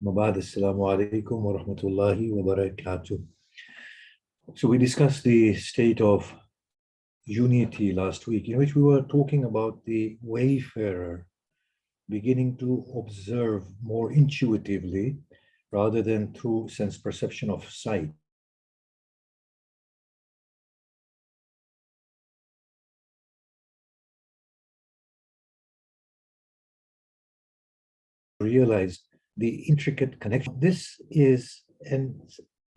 Mabad, Assalamu alaikum wa rahmatullahi wa barakatuh. So we discussed the state of unity last week, in which we were talking about the wayfarer beginning to observe more intuitively rather than through sense perception of sight. Realize the intricate connection. This is a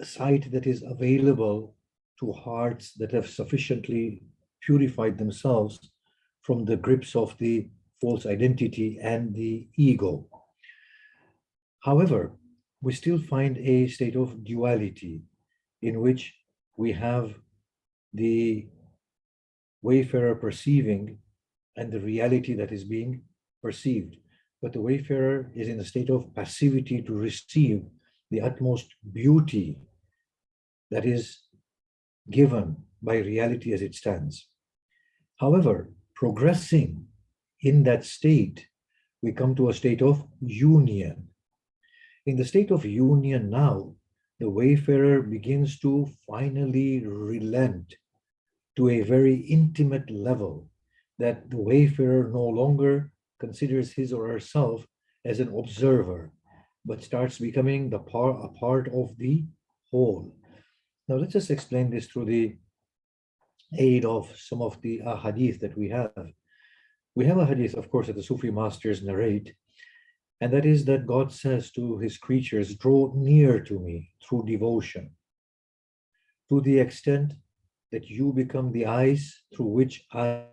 sight that is available to hearts that have sufficiently purified themselves from the grips of the false identity and the ego. However, we still find a state of duality in which we have the wayfarer perceiving and the reality that is being perceived. But the wayfarer is in a state of passivity to receive the utmost beauty that is given by reality as it stands. However, progressing in that state, we come to a state of union. In the state of union now, the wayfarer begins to finally relent to a very intimate level, that the wayfarer no longer considers his or herself as an observer, but starts becoming a part of the whole. Now let's just explain this through the aid of some of the hadith that we have. We have a hadith, of course, that the Sufi masters narrate, and that is that God says to his creatures, draw near to me through devotion, to the extent that you become the eyes through which I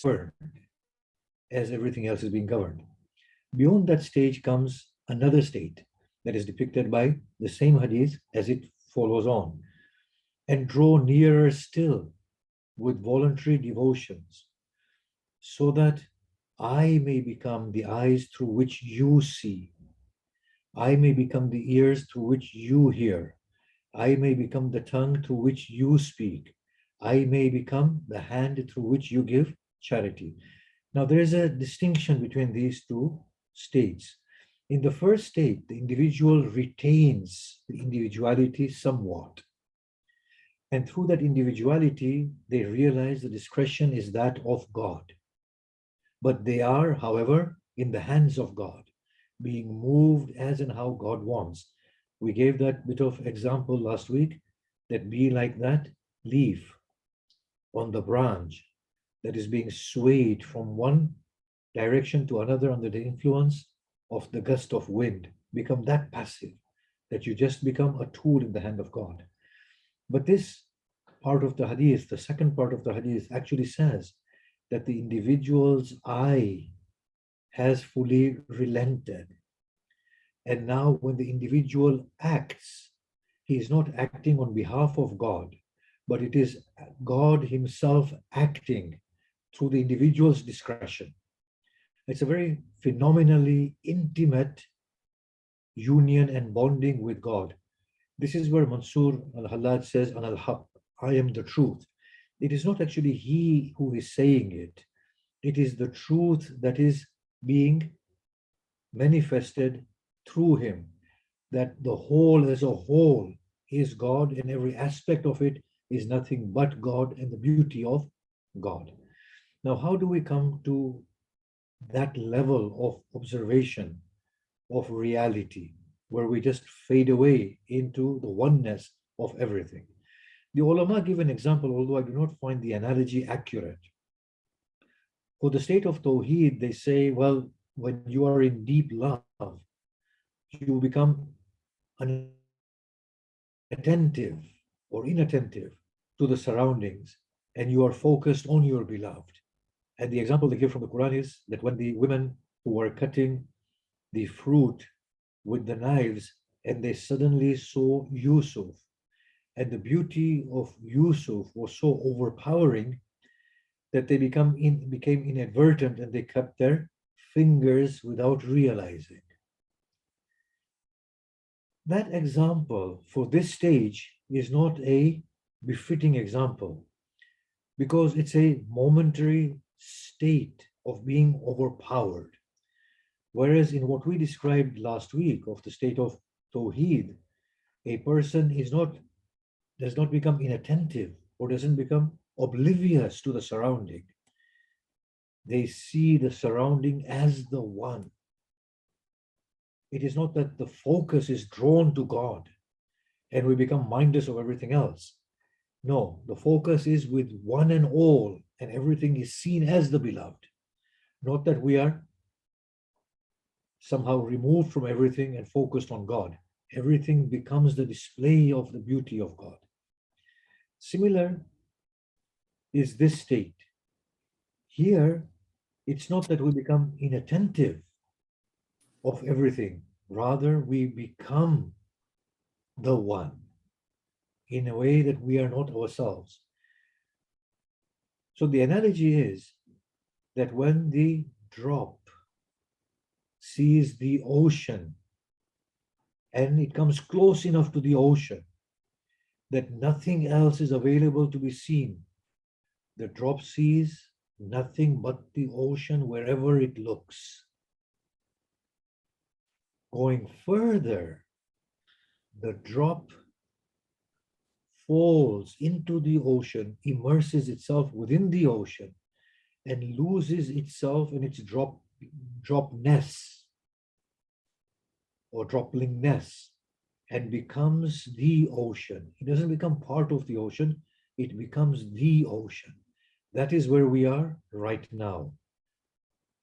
govern as everything else is being governed. Beyond that stage comes another state that is depicted by the same hadith as it follows on. And draw nearer still with voluntary devotions, so that I may become the eyes through which you see. I may become the ears through which you hear. I may become the tongue through which you speak. I may become the hand through which you give charity. Now, there is a distinction between these two states. In the first state, the individual retains the individuality somewhat. And through that individuality, they realize the discretion is that of God. But they are, however, in the hands of God, being moved as and how God wants. We gave that bit of example last week, that be like that leaf on the branch that is being swayed from one direction to another under the influence of the gust of wind. Become that passive, that you just become a tool in the hand of God. But this part of the hadith, the second part of the hadith, actually says that the individual's eye has fully relented. And now when the individual acts, he is not acting on behalf of God, but it is God himself acting through the individual's discretion. It's a very phenomenally intimate union and bonding with God. This is where Mansur al-Hallaj says, An al-Haq, I am the truth. It is not actually he who is saying it. It is the truth that is being manifested through him, that the whole as a whole is God, and every aspect of it is nothing but God and the beauty of God. Now, how do we come to that level of observation of reality, where we just fade away into the oneness of everything? The ulama give an example, although I do not find the analogy accurate. For the state of Tawheed, they say, well, when you are in deep love, you become attentive or inattentive to the surroundings, and you are focused on your beloved. And the example they give from the Quran is that when the women who were cutting the fruit with the knives and they suddenly saw Yusuf. And the beauty of Yusuf was so overpowering that they became inadvertent and they cut their fingers without realizing. That example for this stage is not a befitting example because it's a momentary state of being overpowered. Whereas in what we described last week of the state of Tawheed, a person does not become inattentive or doesn't become oblivious to the surrounding. They see the surrounding as the one. It is not that the focus is drawn to God and we become mindless of everything else. No, the focus is with one and all, and everything is seen as the beloved. Not that we are somehow removed from everything and focused on God. Everything becomes the display of the beauty of God. Similar is this state. Here, it's not that we become inattentive of everything, rather, we become the one in a way that we are not ourselves. So the analogy is that when the drop sees the ocean and it comes close enough to the ocean that nothing else is available to be seen, the drop sees nothing but the ocean wherever it looks. Going further, the drop falls into the ocean, immerses itself within the ocean, and loses itself in its dropness or droplingness and becomes the ocean. It doesn't become part of the ocean, it becomes the ocean. That is where we are right now,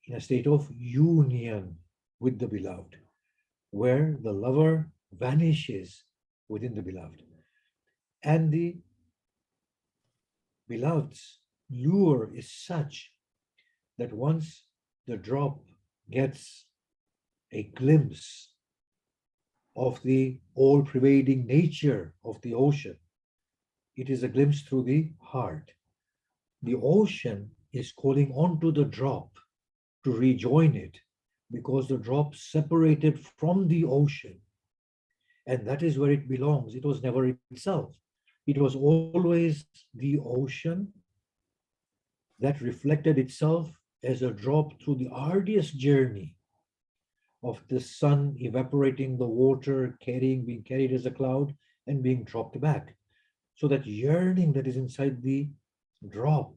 in a state of union with the beloved, where the lover vanishes within the beloved. And the beloved's lure is such that once the drop gets a glimpse of the all-pervading nature of the ocean, it is a glimpse through the heart. The ocean is calling onto the drop to rejoin it because the drop separated from the ocean. And that is where it belongs. It was never itself. It was always the ocean that reflected itself as a drop through the arduous journey of the sun evaporating the water, being carried as a cloud and being dropped back. So that yearning that is inside the drop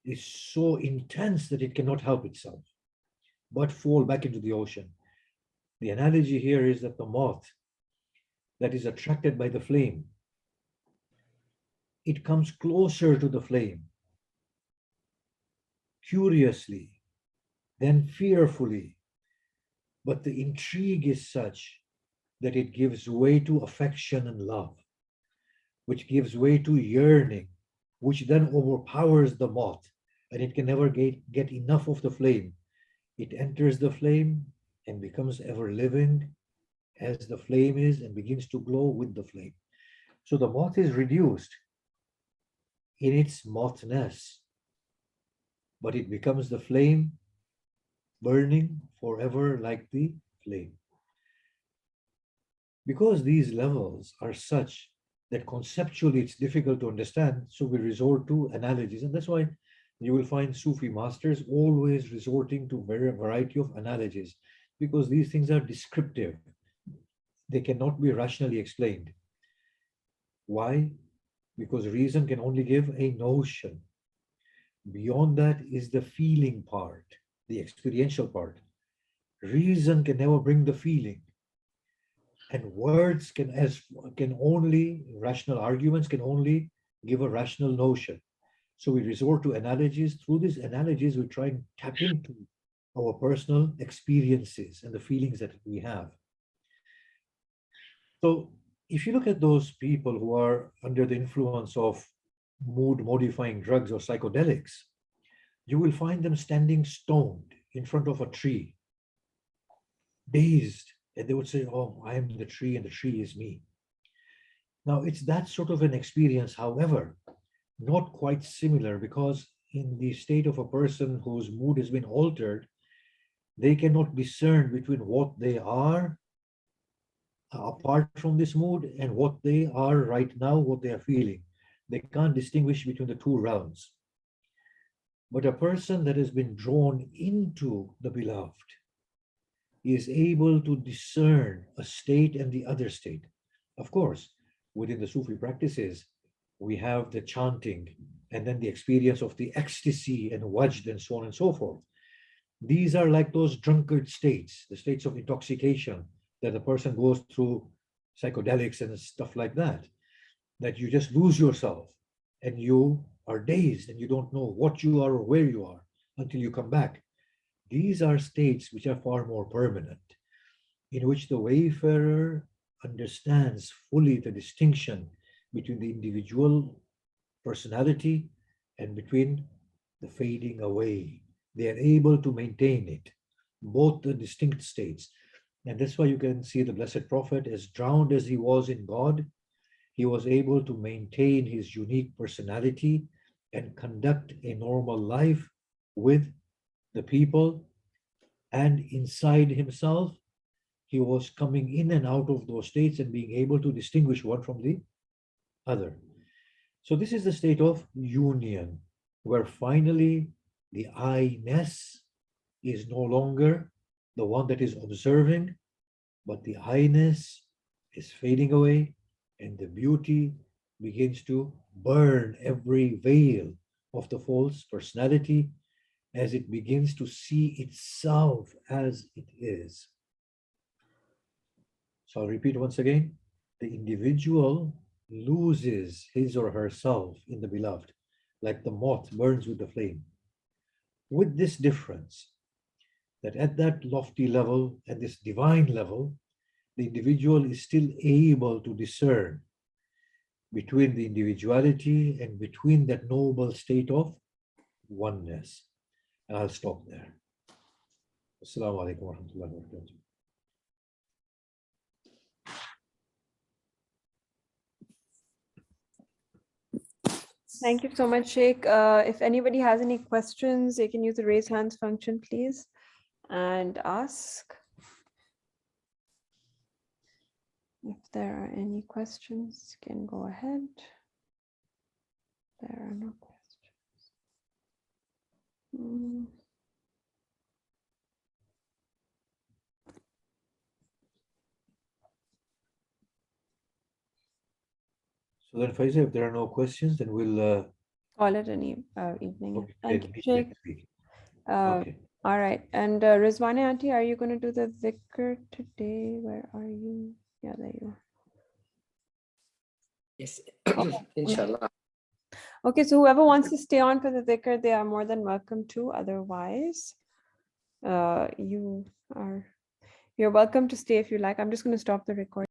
is so intense that it cannot help itself, but fall back into the ocean. The analogy here is that the moth that is attracted by the flame, it comes closer to the flame, curiously, then fearfully. But the intrigue is such that it gives way to affection and love, which gives way to yearning, which then overpowers the moth, and it can never get enough of the flame. It enters the flame and becomes ever living as the flame is and begins to glow with the flame. So the moth is reduced in its mothness, but it becomes the flame burning forever like the flame. Because these levels are such that conceptually it's difficult to understand, so we resort to analogies. And that's why you will find Sufi masters always resorting to a variety of analogies, because these things are descriptive. They cannot be rationally explained. Why? Because reason can only give a notion. Beyond that is the feeling part, the experiential part. Reason can never bring the feeling. And words can only, rational arguments can only give a rational notion. So we resort to analogies. Through these analogies, we try and tap into our personal experiences and the feelings that we have. So if you look at those people who are under the influence of mood modifying drugs or psychedelics, you will find them standing stoned in front of a tree, dazed And they would say, oh, I am the tree and the tree is me. Now, it's that sort of an experience, however, not quite similar, because in the state of a person whose mood has been altered, they cannot discern between what they are apart from this mood and what they are right now, what they are feeling. They can't distinguish between the two realms. But a person that has been drawn into the beloved is able to discern a state and the other state. Of course, within the Sufi practices, we have the chanting and then the experience of the ecstasy and wajd and so on and so forth. These are like those drunkard states, the states of intoxication that the person goes through, psychedelics and stuff like that, that you just lose yourself and you are dazed and you don't know what you are or where you are until you come back. These are states which are far more permanent, in which the wayfarer understands fully the distinction between the individual personality and between the fading away. They are able to maintain it, both the distinct states. And that's why you can see the Blessed Prophet, as drowned as he was in God, he was able to maintain his unique personality and conduct a normal life with the people. And inside himself, he was coming in and out of those states and being able to distinguish one from the other. So this is the state of union, where finally the I-ness is no longer the one that is observing, but the I-ness is fading away and the beauty begins to burn every veil of the false personality as it begins to see itself as it is. So I'll repeat once again, the individual loses his or herself in the beloved, like the moth burns with the flame. With this difference, that at that lofty level, at this divine level, the individual is still able to discern between the individuality and between that noble state of oneness. And I'll stop there. Assalamu alaikum wa rahmatullahi wa barakatuh. Thank you so much, Shaykh. If anybody has any questions, they can use the raise hands function, please, and ask. If there are any questions, you can go ahead. There are no questions. So then, Faiza, if there are no questions, then we'll call it an evening. okay, Thank you, Shaykh. Okay. All right. And Rizwana Auntie, are you going to do the dhikr today? Where are you? Yeah, there you are. Yes, inshallah. Okay, so whoever wants to stay on for the dhikr, they are more than welcome to. Otherwise, you're welcome to stay if you like. I'm just going to stop the recording.